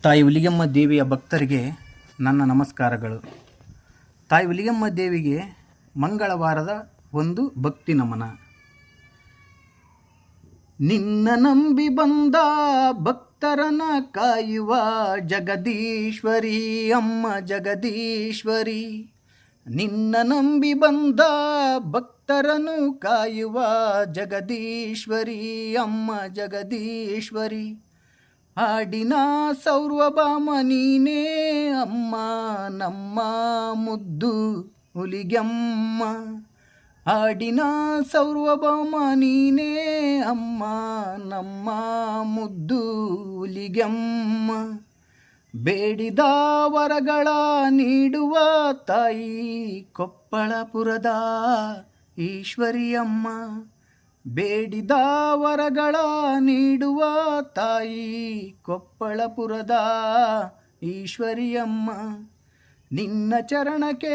ತಾಯಿ ಹುಲಿಗೆಮ್ಮ ದೇವಿಯ ಭಕ್ತರಿಗೆ ನನ್ನ ನಮಸ್ಕಾರಗಳು. ತಾಯಿ ಹುಲಿಗೆಮ್ಮ ದೇವಿಗೆ ಮಂಗಳವಾರದ ಒಂದು ಭಕ್ತಿ ನಮನ. ನಿನ್ನ ನಂಬಿ ಬಂದ ಭಕ್ತರನ ಕಾಯುವ ಜಗದೀಶ್ವರಿ ಅಮ್ಮ ಜಗದೀಶ್ವರಿ. ನಿನ್ನ ನಂಬಿ ಬಂದ ಭಕ್ತರನು ಕಾಯುವ ಜಗದೀಶ್ವರಿ ಅಮ್ಮ ಜಗದೀಶ್ವರಿ. ಆಡಿನ ಸೌರ್ವಭಾಮ ನೀನೇ ಅಮ್ಮ ನಮ್ಮ ಮುದ್ದು ಹುಲಿಗೆಮ್ಮ. ಆಡಿನ ಸೌರ್ವಭಾಮ ನೀನೇ ಅಮ್ಮ ನಮ್ಮ ಮುದ್ದು ಹುಲಿಗೆಮ್ಮ. ಬೇಡಿದ ವರಗಳ ನೀಡುವ ತಾಯಿ ಕೊಪ್ಪಳಪುರದ ಈಶ್ವರಿಯಮ್ಮ. ಬೇಡಿದ ವರಗಳ ನೀಡುವ ತಾಯಿ ಕೊಪ್ಪಳಪುರದ ಈಶ್ವರಿಯಮ್ಮ. ನಿನ್ನ ಚರಣಕ್ಕೆ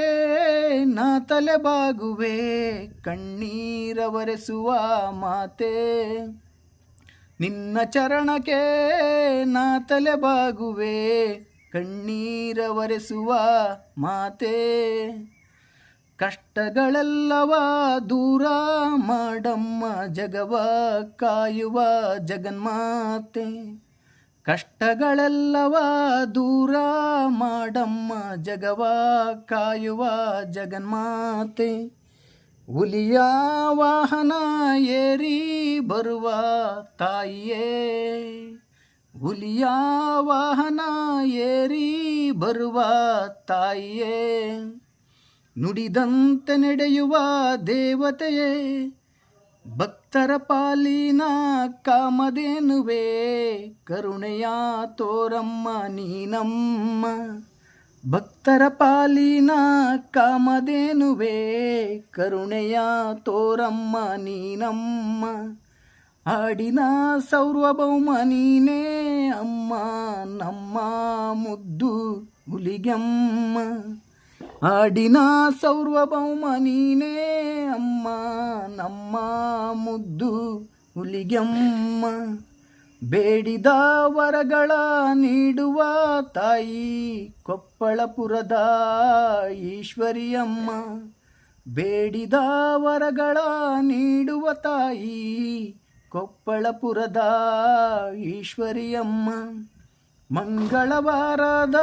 ನಾ ತಲೆಬಾಗುವೆ ಕಣ್ಣೀರವರೆಸುವ ಮಾತೆ. ನಿನ್ನ ಚರಣಕ್ಕೆ ನಾ ತಲೆಬಾಗುವೆ ಕಣ್ಣೀರವರೆಸುವ ಮಾತೆ. ಕಷ್ಟಗಳೆಲ್ಲವ ದೂರ ಮಾಡಮ್ಮ ಜಗವ ಕಾಯುವ ಜಗನ್ಮಾತೆ. ಕಷ್ಟಗಳೆಲ್ಲವ ದೂರ ಮಾಡಮ್ಮ ಜಗವ ಕಾಯುವ ಜಗನ್ಮಾತೆ. ಹುಲಿಯ ವಾಹನ ಏರಿ ಬರುವ ತಾಯಿಯೇ. ಹುಲಿಯ ವಾಹನ ಏರಿ ಬರುವ ತಾಯಿಯೇ. ನುಡಿದಂತೆ ನಡೆಯುವ ದೇವತೆಯೇ. ಭಕ್ತರ ಪಾಲಿನ ಕಾಮಧೇನುವೆ ಕರುಣೆಯ ತೋರಮ್ಮ ನೀನಮ್ಮ. ಭಕ್ತರ ಪಾಲಿನ ಕಾಮಧೇನುವೆ ಕರುಣೆಯ ತೋರಮ್ಮ ನೀನಮ್ಮ. ಆಡಿನ ಸೌರ್ವಭೌಮ ನೀನೇ ಅಮ್ಮ ನಮ್ಮ ಮುದ್ದು ಹುಲಿಗೆಮ್ಮ. ಆಡಿನ ಸೌರ್ವಭೌಮ ನೀನೇ ಅಮ್ಮ ನಮ್ಮ ಮುದ್ದು ಹುಲಿಗೆಮ್ಮ. ಬೇಡಿದ ವರಗಳ ನೀಡುವ ತಾಯಿ ಕೊಪ್ಪಳಪುರದ ಈಶ್ವರಿಯಮ್ಮ. ಬೇಡಿದ ವರಗಳ ನೀಡುವ ತಾಯಿ ಕೊಪ್ಪಳಪುರದ ಈಶ್ವರಿಯಮ್ಮ. ಮಂಗಳವಾರದ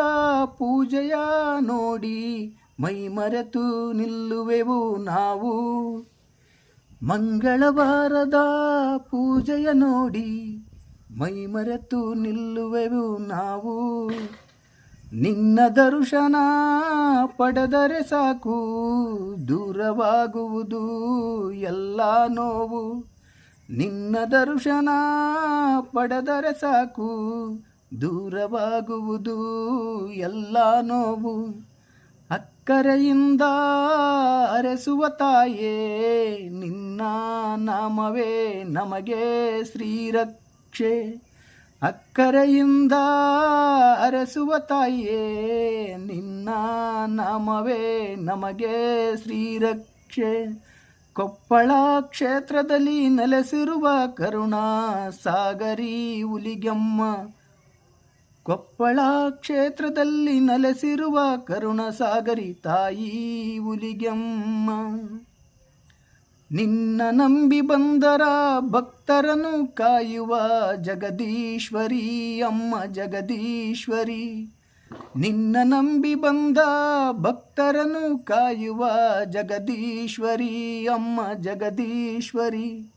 ಪೂಜೆಯ ನೋಡಿ ಮೈ ಮರೆತು ನಿಲ್ಲುವೆವು ನಾವು. ಮಂಗಳವಾರದ ಪೂಜೆಯ ನೋಡಿ ಮೈ ಮರೆತು ನಿಲ್ಲುವೆವು ನಾವು. ನಿನ್ನ ದರ್ಶನ ಪಡೆದರೆ ಸಾಕು ದೂರವಾಗುವುದು ಎಲ್ಲ ನೋವು. ನಿನ್ನ ದರ್ಶನ ಪಡೆದರೆ ಸಾಕು ದೂರವಾಗುವುದು ಎಲ್ಲ ನೋವು. ಅಕ್ಕರೆಯಿಂದ ಅರಸುವ ತಾಯೇ ನಿನ್ನ ನಾಮವೇ ನಮಗೆ ಶ್ರೀರಕ್ಷೆ. ಅಕ್ಕರೆಯಿಂದ ಅರಸುವ ತಾಯೇ ನಿನ್ನ ನಾಮವೇ ನಮಗೆ ಶ್ರೀರಕ್ಷೆ. ಕೊಪ್ಪಳ ಕ್ಷೇತ್ರದಲ್ಲಿ ನೆಲೆಸಿರುವ ಕರುಣಾ ಸಾಗರಿ ಹುಲಿಗೆಮ್ಮ. ಕೊಪ್ಪಳ ಕ್ಷೇತ್ರದಲ್ಲಿ ನೆಲೆಸಿರುವ ಕರುಣಸಾಗರಿ ತಾಯಿ ಹುಲಿಗೆಮ್ಮ. ನಿನ್ನ ನಂಬಿ ಬಂದರ ಭಕ್ತರನ್ನು ಕಾಯುವ ಜಗದೀಶ್ವರಿ ಅಮ್ಮ ಜಗದೀಶ್ವರಿ. ನಿನ್ನ ನಂಬಿ ಬಂದ ಭಕ್ತರನ್ನು ಕಾಯುವ ಜಗದೀಶ್ವರಿ ಅಮ್ಮ ಜಗದೀಶ್ವರಿ.